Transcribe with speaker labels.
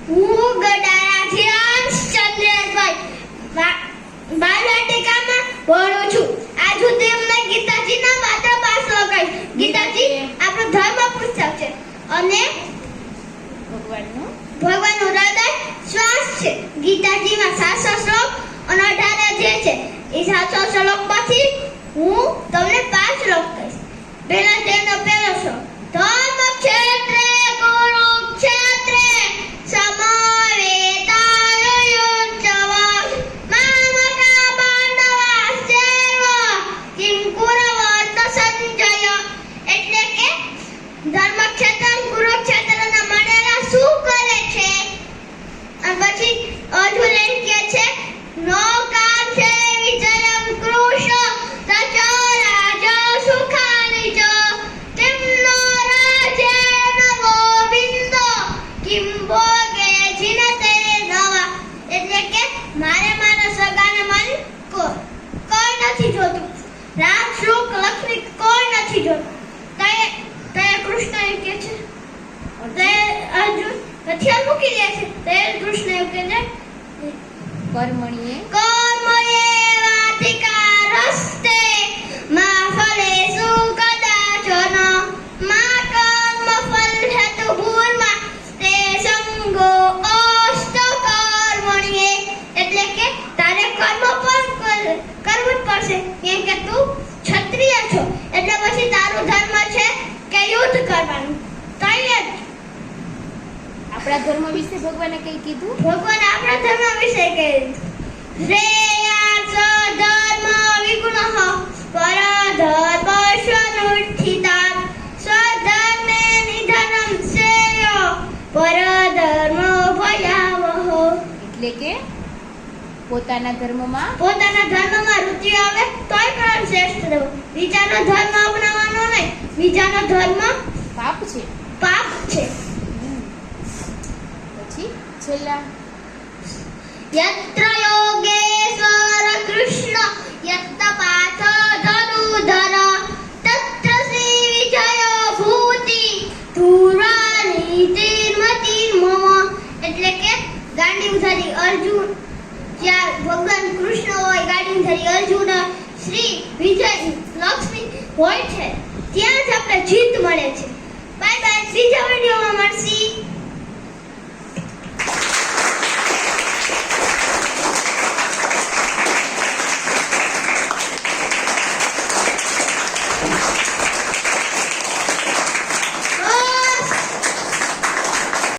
Speaker 1: હું ગડારાથી અંશ ચંદ્રેશભાઈ બાલવાટિકામાં ભણું છું. આજ હું તમને ગીતાજીના માત્ર 5 શ્લોક કહીશ. ગીતાજી આપણો ધર્મ પુસ્તક છે અને ભગવાનનું હૃદય શ્વાસ છે. ગીતાજીમાં 700 શ્લોક અને 18 અધ્યાય છે. એ 700 શ્લોકમાંથી હું તમને 5 શ્લોક કહીશ. પહેલા તેનો પહેલો શ્લોક, ધર્મક્ષેત્રે કુરુક્ષેત્રે સમવેતાયુયુત્સવ મામકા પાંડવાશ્ચૈવ કિં કુરવર્ત સંજય. એટલે કે ધર્મક્ષેત્ર કુરુક્ષેત્રના મળેલા શું કરે છે? અને પછી અર્જુન કહે છે નો કામ છે વિજયમ કૃષ્ણ તચો રાજ સુખાની ચ કિમનો રાજેન ગોવિંદ કિમ ભોગે જીનતે નવા. એટલે કે મારે મારા સગાને મારી કોઈ નથી જોતું. રામ સુખ લક્ષ્મી કોઈ નથી જોતું. તે કૃષ્ણ એમ કે છે, તે અર્જુન હથિયાર મૂકી દે છે. તે કૃષ્ણ એમ કે છે
Speaker 2: કર્મણીએ
Speaker 1: વાતિકારસ્તે મા ફલેષુ કદાચન મા કર્મ ફલ હેતુ ભૂર્મા તે સંગો અસ્ત કર્મણીએ. એટલે કે તારે કર્મ પણ કરવું જ પડશે, કેમ કે તું ક્ષત્રિય છો. એટલે પછી તારું ધર્મ છે કે યુદ્ધ કરવાનું. તૈયાર
Speaker 2: આપણા ધર્મ વિશે ભગવાને કઈ કીધું?
Speaker 1: ભગવાન આપણા ધર્મ વિશે કહે શ્રેયાસ ધર્મ વિગુણઃ પરધર્મસ્વનુષ્ઠિતાत् સ્વધર્મે નિધનં શ્રેયો પરધર્મો ભયાવહ.
Speaker 2: એટલે કે પોતાના ધર્મમાં
Speaker 1: રુચિ આવે તોય પણ શ્રેષ્ઠ રહેવું. બીજાનો ધર્મ અપનાવવાનો નહીં. બીજાનો ધર્મ
Speaker 2: પાપ છે.
Speaker 1: પાપ છે.
Speaker 2: પછી છેલ્લા
Speaker 1: યત્ર યોગેશ્વર કૃષ્ણ યત્ત પાર્થ ધનુધર તત્ર શ્રી વિજય ભૂતિ ધુરાની તીર્મતી મમ. એટલે કે ગાંડીવધારી અર્જુન, જ્યાં ભગવાન કૃષ્ણ હોય, ગાંડીવધારી અર્જુન, શ્રી વિજય લક્ષ્મી હોય છે, ત્યાં જ આપણે જીત મળે છે. Bye bye. બીજા વિડીયોમાં મળશી.